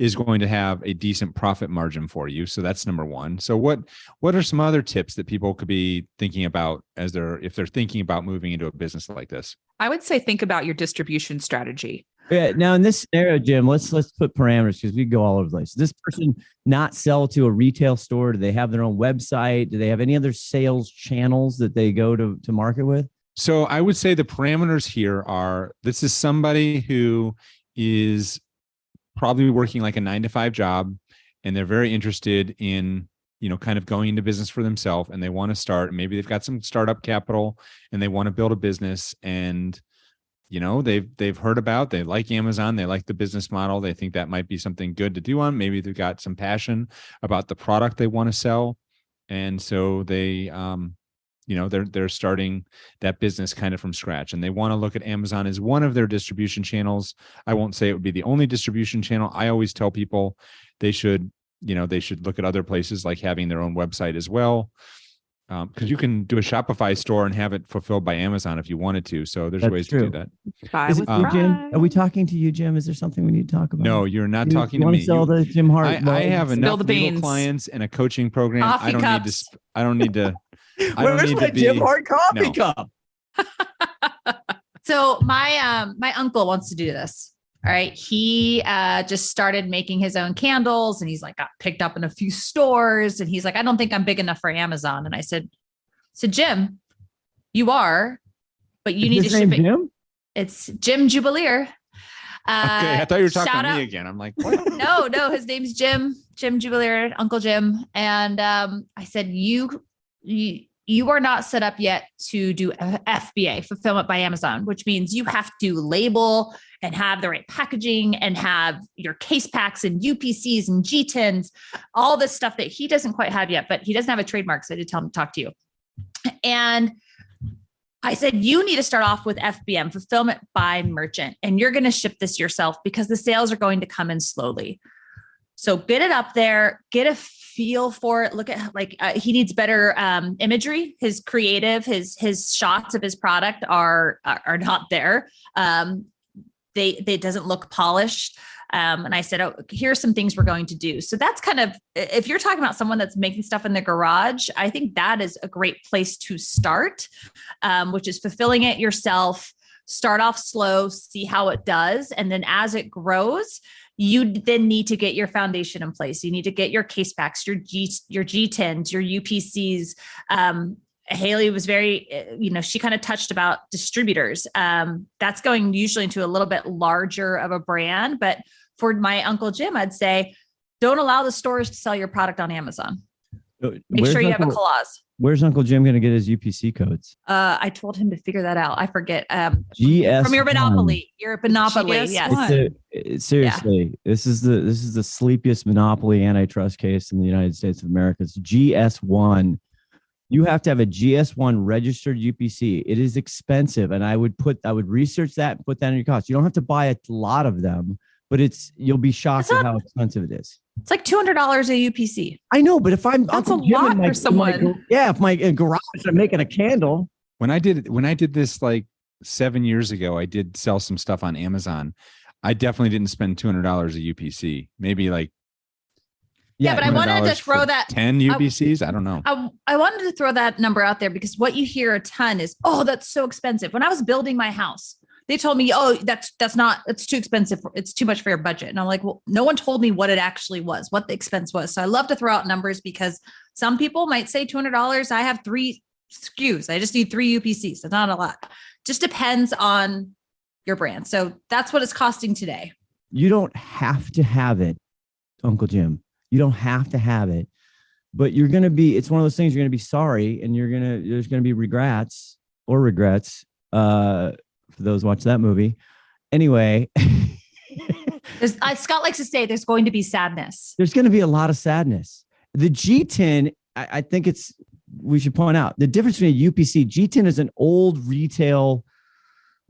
is going to have a decent profit margin for you. So that's number one. So what are some other tips that people could be thinking about if they're thinking about moving into a business like this? I would say think about your distribution strategy. Yeah. Now in this scenario, Jim, let's put parameters because we go all over the place. Does this person not sell to a retail store? Do they have their own website? Do they have any other sales channels that they go to market with? So I would say the parameters here are, this is somebody who is probably working like a 9-to-5 job, and they're very interested in, kind of going into business for themselves, and they want to start. Maybe they've got some startup capital and they want to build a business, and they've heard about, they like Amazon, they like the business model, they think that might be something good to do on. Maybe they've got some passion about the product they want to sell, and so they they're starting that business kind of from scratch, and they want to look at Amazon as one of their distribution channels. I won't say it would be the only distribution channel. I always tell people they should look at other places, like having their own website as well. Because you can do a Shopify store and have it fulfilled by Amazon if you wanted to. So there's ways to do that. Is it you, Jim? Are we talking to you, Jim? Is there something we need to talk about? No, you're not talking to me. Sell the Jim Hart. I have enough legal clients and a coaching program. Coffee I don't cups. need to. Where's my Jim Hart coffee cup? So my uncle wants to do this. All right. He just started making his own candles, and he's like got picked up in a few stores, and he's like, I don't think I'm big enough for Amazon. And I said, Jim, you are, but you need to ship it. Jim? It's Jim Jubileer. Okay, I thought you were talking to me again. I'm like, what? No, his name's Jim Jubileer, Uncle Jim. And I said, you are not set up yet to do FBA, fulfillment by Amazon, which means you have to label and have the right packaging and have your case packs and UPCs and G10s, all this stuff that he doesn't quite have yet, but he doesn't have a trademark. So I did tell him to talk to you. And I said, you need to start off with FBM, fulfillment by merchant, and you're going to ship this yourself because the sales are going to come in slowly. So get it up there, get a feel for it. Look at he needs better imagery. His creative, his shots of his product are not there. They doesn't look polished. And I said, oh, here's some things we're going to do. So that's kind of, if you're talking about someone that's making stuff in the garage, I think that is a great place to start, which is fulfilling it yourself. Start off slow, see how it does. And then as it grows, you then need to get your foundation in place. You need to get your case packs, your G10s, your UPCs. Haley was very, she kind of touched about distributors. That's going usually into a little bit larger of a brand. But for my Uncle Jim, I'd say, don't allow the stores to sell your product on Amazon. Make sure you have a clause. Where's Uncle Jim going to get his UPC codes? I told him to figure that out. I forget. GS from your monopoly. Your monopoly. Yes. Seriously, this is the sleepiest monopoly antitrust case in the United States of America. It's GS1. You have to have a GS1 registered UPC. It is expensive. And I would research that and put that in your cost. You don't have to buy a lot of them, but you'll be shocked at how expensive it is. It's like $200 a UPC. I know, but if I'm That's Uncle a Jim lot for someone. if my garage, I'm making a candle. When I did this like 7 years ago, I did sell some stuff on Amazon. I definitely didn't spend $200 a UPC. Maybe like yeah, but I wanted to throw that 10 UPCs. I don't know. I wanted to throw that number out there because what you hear a ton is, oh, that's so expensive. When I was building my house, they told me, oh, it's too expensive. It's too much for your budget. And I'm like, well, no one told me what it actually was, what the expense was. So I love to throw out numbers because some people might say $200. I have 3 SKUs. I just need 3 UPCs. It's not a lot. Just depends on your brand. So that's what it's costing today. You don't have to have it, Uncle Jim. You don't have to have it, but it's one of those things you're going to be sorry and there's going to be regrets. For those watch that movie. Anyway, Scott likes to say there's going to be sadness. There's going to be a lot of sadness. The G10, I think we should point out the difference between a UPC. G10 is an old retail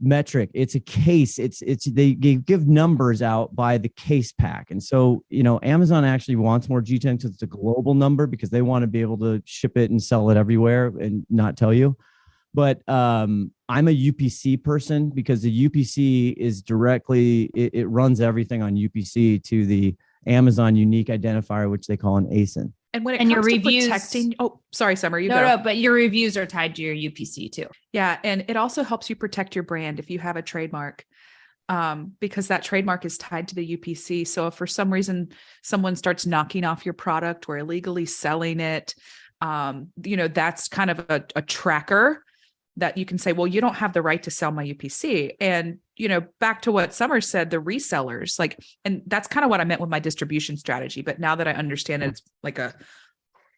metric. It's a case. They give numbers out by the case pack. And so, Amazon actually wants more G10 because it's a global number because they want to be able to ship it and sell it everywhere and not tell you. But I'm a UPC person because the UPC is it runs everything on UPC to the Amazon unique identifier, which they call an ASIN. And when it comes your to reviews, protecting, sorry, Summer, but your reviews are tied to your UPC too. Yeah. And it also helps you protect your brand if you have a trademark, because that trademark is tied to the UPC. So if for some reason someone starts knocking off your product or illegally selling it, that's kind of a tracker that you can say, well, you don't have the right to sell my UPC. And, back to what Summer said, the resellers, and that's kind of what I meant with my distribution strategy. But now that I understand it's like a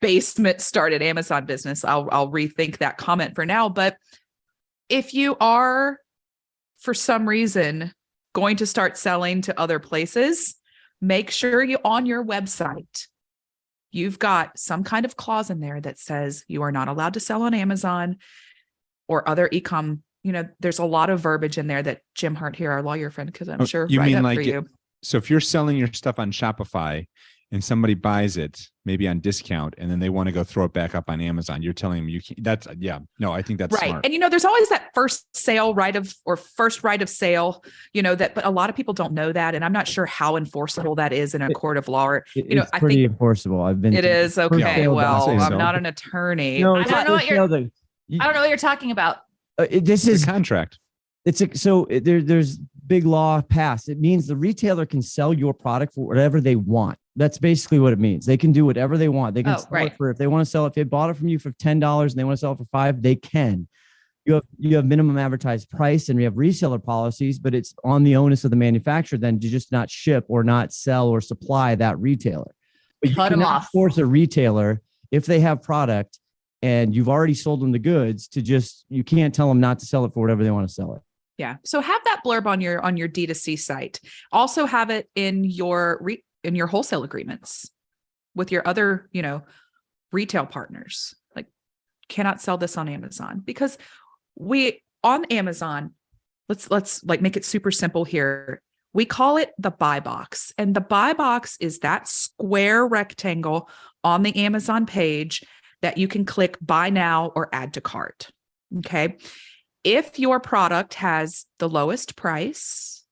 basement started Amazon business, I'll rethink that comment for now. But if you are, for some reason, going to start selling to other places, make sure on your website, you've got some kind of clause in there that says you are not allowed to sell on Amazon or other e-com. There's a lot of verbiage in there that Jim Hart here, our lawyer friend, because I'm sure you write mean up like for you. So if you're selling your stuff on Shopify and somebody buys it maybe on discount and then they want to go throw it back up on Amazon, you're telling them you can't. I think that's right. Smart. And there's always that first right of sale, but a lot of people don't know that. And I'm not sure how enforceable that is in a court of law. Or, it's pretty enforceable. It is. Okay. Well, I'm so. not an attorney. I don't know what you're talking about. This is a contract. There's big law passed. It means the retailer can sell your product for whatever they want. That's basically what it means. They can do whatever they want. They can sell it for, if they want to sell it, if they bought it from you for $10 and they want to sell it for $5, they can. You have minimum advertised price and we have reseller policies, but it's on the onus of the manufacturer then to just not ship or not sell or supply that retailer. But you cannot force a retailer if they have product and you've already sold them the goods you can't tell them not to sell it for whatever they want to sell it. Yeah. So have that blurb on your D2C site. Also have it in your wholesale agreements with your other, retail partners. Like, cannot sell this on Amazon because on Amazon, let's make it super simple here. We call it the buy box, and the buy box is that square rectangle on the Amazon page that you can click buy now or add to cart. Okay. If your product has the lowest price,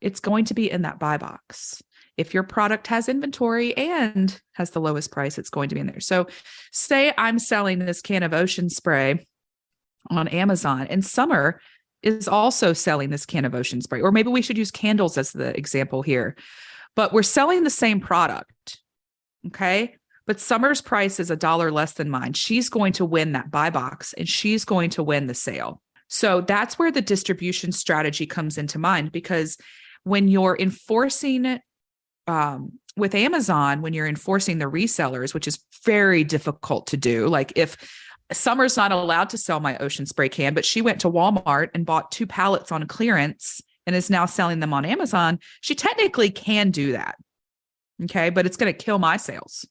it's going to be in that buy box. If your product has inventory and has the lowest price, it's going to be in there. So say I'm selling this can of ocean spray on Amazon and Summer is also selling this can of ocean spray, or maybe we should use candles as the example here, but we're selling the same product. Okay. But Summer's price is $1 less than mine. She's going to win that buy box and she's going to win the sale. So that's where the distribution strategy comes into mind, because when you're enforcing with Amazon, when you're enforcing the resellers, which is very difficult to do, like if Summer's not allowed to sell my ocean spray can, but she went to Walmart and bought 2 pallets on clearance and is now selling them on Amazon, she technically can do that. Okay. But it's going to kill my sales.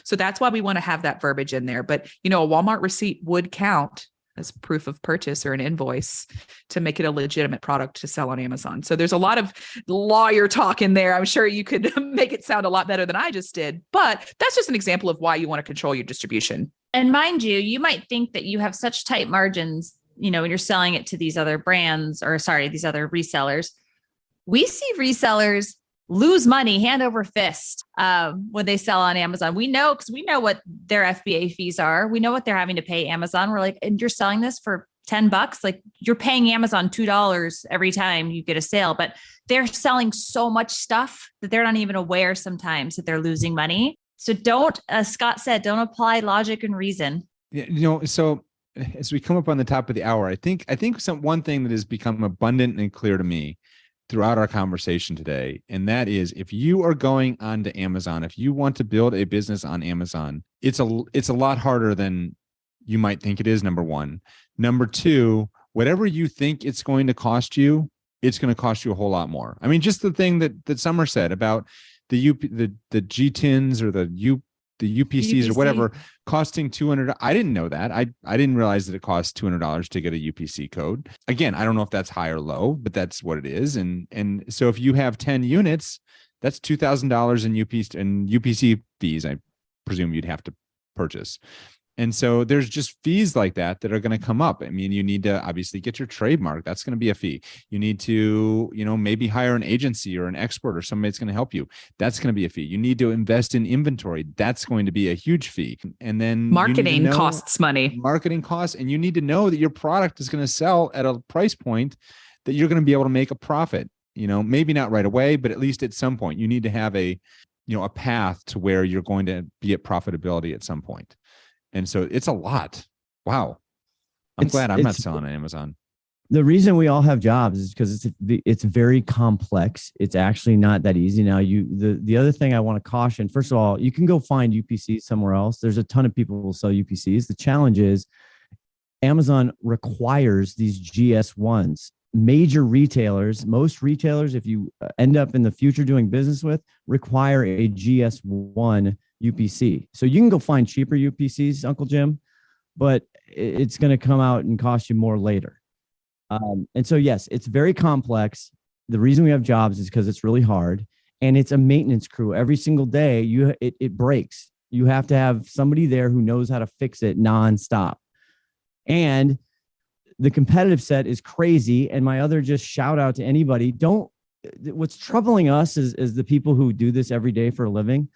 So that's why we want to have that verbiage in there. But, a Walmart receipt would count as proof of purchase or an invoice to make it a legitimate product to sell on Amazon. So there's a lot of lawyer talk in there. I'm sure you could make it sound a lot better than I just did, but that's just an example of why you want to control your distribution. And mind you, you might think that you have such tight margins, when you're selling it to these other brands these other resellers. We see resellers lose money hand over fist when they sell on Amazon. We know, because we know what their FBA fees are. We know what they're having to pay Amazon. We're like, and you're selling this for $10, like you're paying Amazon $2 every time you get a sale, but they're selling so much stuff that they're not even aware sometimes that they're losing money. So don't, as Scott said, don't apply logic and reason. Yeah, so as we come up on the top of the hour, I think one thing that has become abundant and clear to me throughout our conversation today, and that is, if you are going onto Amazon, if you want to build a business on Amazon, it's a lot harder than you might think it is. Number one. Number two, whatever you think it's going to cost you, it's going to cost you a whole lot more. I mean, just the thing that Summer said about the G10s or the UPCs or whatever costing $200. I didn't know that. I didn't realize that it costs $200 to get a UPC code. Again, I don't know if that's high or low, but that's what it is. And so if you have 10 units, that's $2,000 in UPC fees. I presume you'd have to purchase. And so there's just fees like that are going to come up. I mean, you need to obviously get your trademark. That's going to be a fee. You need to, maybe hire an agency or an expert or somebody that's going to help you. That's going to be a fee. You need to invest in inventory. That's going to be a huge fee. And then marketing costs money. Marketing costs. And you need to know that your product is going to sell at a price point that you're going to be able to make a profit. Maybe not right away, but at least at some point you need to have a path to where you're going to be at profitability at some point. And so it's a lot. Wow. I'm glad I'm not selling on Amazon. The reason we all have jobs is because it's very complex. It's actually not that easy. Now, the other thing I want to caution, first of all, you can go find UPCs somewhere else. There's a ton of people who will sell UPCs. The challenge is Amazon requires these GS1s. Major retailers, most retailers, if you end up in the future doing business with, require a GS1 UPC. So you can go find cheaper UPCs, Uncle Jim, but it's going to come out and cost you more later. And so, yes, it's very complex. The reason we have jobs is because it's really hard, and it's a maintenance crew. Every single day, it breaks. You have to have somebody there who knows how to fix it nonstop. And the competitive set is crazy. And my other just shout out to anybody, what's troubling us is the people who do this every day for a living.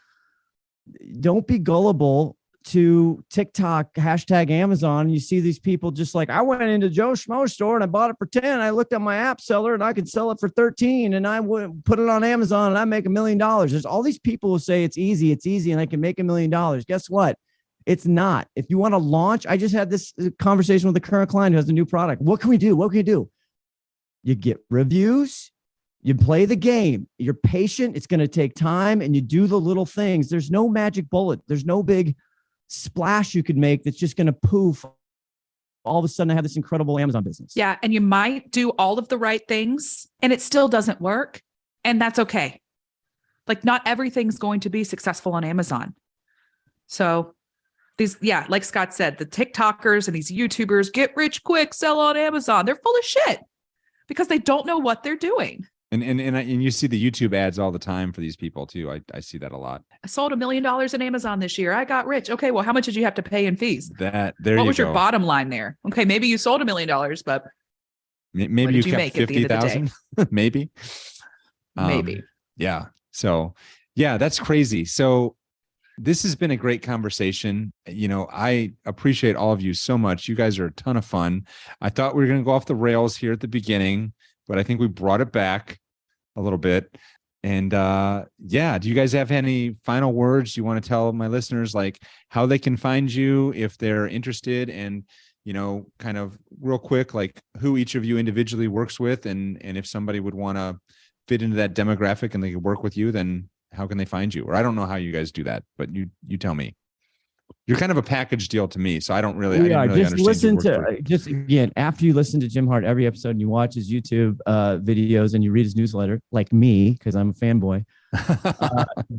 Don't be gullible to TikTok, hashtag Amazon. You see these people just like, I went into Joe Schmo's store and I bought it for 10. I looked at my app seller and I could sell it for 13, and I would put it on Amazon and I make $1 million. There's all these people who say it's easy and I can make $1 million. Guess what? It's not. If you want to launch, I just had this conversation with a current client who has a new product. What can we do? What can you do? You get reviews. You play the game. You're patient. It's going to take time, and you do the little things. There's no magic bullet. There's no big splash you could make that's just going to poof. All of a sudden, I have this incredible Amazon business. Yeah. And you might do all of the right things and it still doesn't work. And that's okay. Like, not everything's going to be successful on Amazon. So like Scott said, the TikTokers and these YouTubers, get rich quick, sell on Amazon. They're full of shit because they don't know what they're doing. And you see the YouTube ads all the time for these people too. I see that a lot. I sold $1 million in Amazon this year. I got rich. Okay, well, how much did you have to pay in fees? What was your bottom line there? Okay, maybe you sold $1 million, but maybe you kept 50,000. Maybe. Maybe. Yeah. So yeah, that's crazy. So this has been a great conversation. I appreciate all of you so much. You guys are a ton of fun. I thought we were going to go off the rails here at the beginning, but I think we brought it back a little bit. And do you guys have any final words you want to tell my listeners, like how they can find you if they're interested, and, kind of real quick, like who each of you individually works with, and if somebody would want to fit into that demographic and they could work with you, then how can they find you? Or I don't know how you guys do that, but you tell me. You're kind of a package deal to me, so I don't really. We I are. didn't really Just understand listen your work. to, just again, after you listen to Jim Hart every episode and you watch his YouTube videos and you read his newsletter, like me, because I'm a fanboy,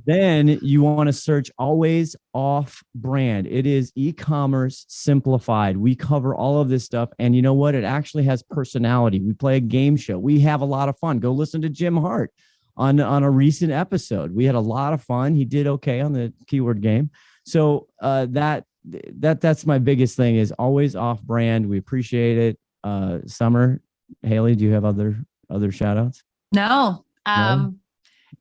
then you want to search Always Off Brand. It is e-commerce simplified. We cover all of this stuff. And you know what? It actually has personality. We play a game show. We have a lot of fun. Go listen to Jim Hart on a recent episode. We had a lot of fun. He did okay on the keyword game. So that's my biggest thing, is Always Off Brand. We appreciate it. Summer, Haley, do you have other shout outs? No. No?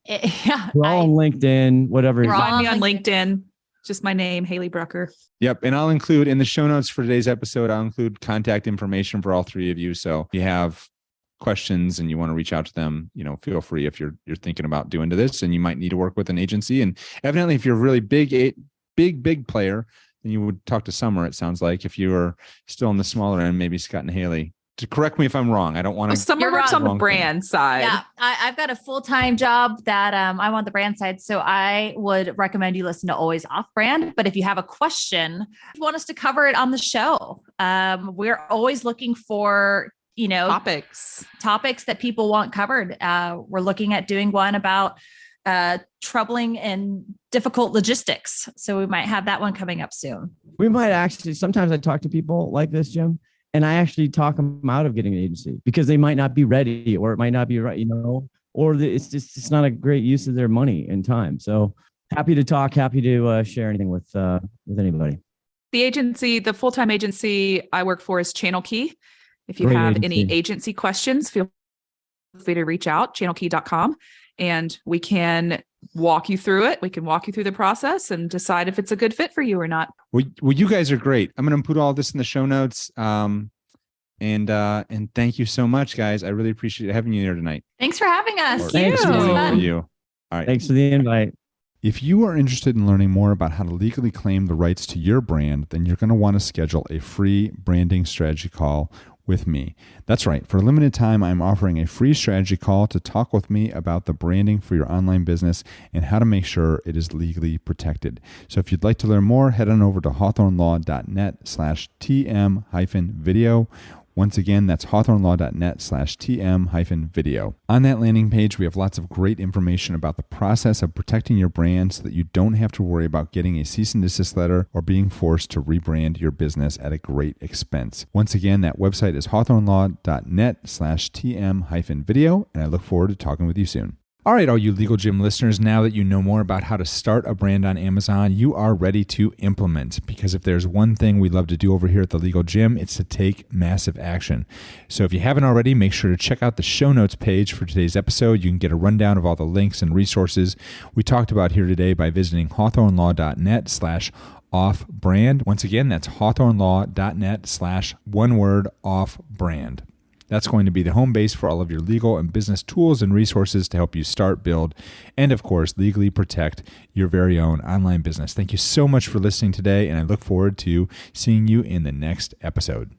Yeah. We're all on LinkedIn, whatever. We're all Find me on LinkedIn. LinkedIn. Just my name, Haley Brucker. Yep. And I'll include in the show notes for today's episode, I'll include contact information for all three of you. So if you have questions and you want to reach out to them, feel free. If you're thinking about doing this and you might need to work with an agency, and evidently if you're a really big player, then you would talk to Summer. It sounds like if you are still on the smaller end, maybe Scott and Haley. To correct me if I'm wrong. I don't want to. Summer works on the brand side. Yeah, I've got a full-time job that I'm on the brand side. So I would recommend you listen to Always Off Brand. But if you have a question, you want us to cover it on the show, we're always looking for, topics that people want covered. We're looking at doing one about troubling and difficult logistics. So we might have that one coming up soon. We might actually, sometimes I talk to people like this, Jim, and I actually talk them out of getting an agency because they might not be ready, or it might not be right, or it's not a great use of their money and time. So happy to talk, happy to share anything with anybody. The full-time agency I work for is Channel Key. If you Great have agency. any agency questions, feel free to reach out, channelkey.com, and we can walk you through it. We can walk you through the process and decide if it's a good fit for you or not. Well, you guys are great. I'm going to put all this in the show notes. And thank you so much, guys. I really appreciate having you here tonight. Thanks for having us. Thanks This for morning Fun. for you. All right. Thanks for the invite. If you are interested in learning more about how to legally claim the rights to your brand, then you're going to want to schedule a free branding strategy call with me. That's right. For a limited time, I'm offering a free strategy call to talk with me about the branding for your online business and how to make sure it is legally protected. So if you'd like to learn more, head on over to hawthornelaw.net/TM-video. Once again, that's hawthornelaw.net/TM-video. On that landing page, we have lots of great information about the process of protecting your brand so that you don't have to worry about getting a cease and desist letter or being forced to rebrand your business at a great expense. Once again, that website is hawthornelaw.net/TM-video, and I look forward to talking with you soon. All right, all you Legal Gym listeners, now that you know more about how to start a brand on Amazon, you are ready to implement. Because if there's one thing we love to do over here at the Legal Gym, it's to take massive action. So if you haven't already, make sure to check out the show notes page for today's episode. You can get a rundown of all the links and resources we talked about here today by visiting hawthornelaw.net/off-brand. Once again, that's hawthornelaw.net/off-brand. That's going to be the home base for all of your legal and business tools and resources to help you start, build, and of course, legally protect your very own online business. Thank you so much for listening today, and I look forward to seeing you in the next episode.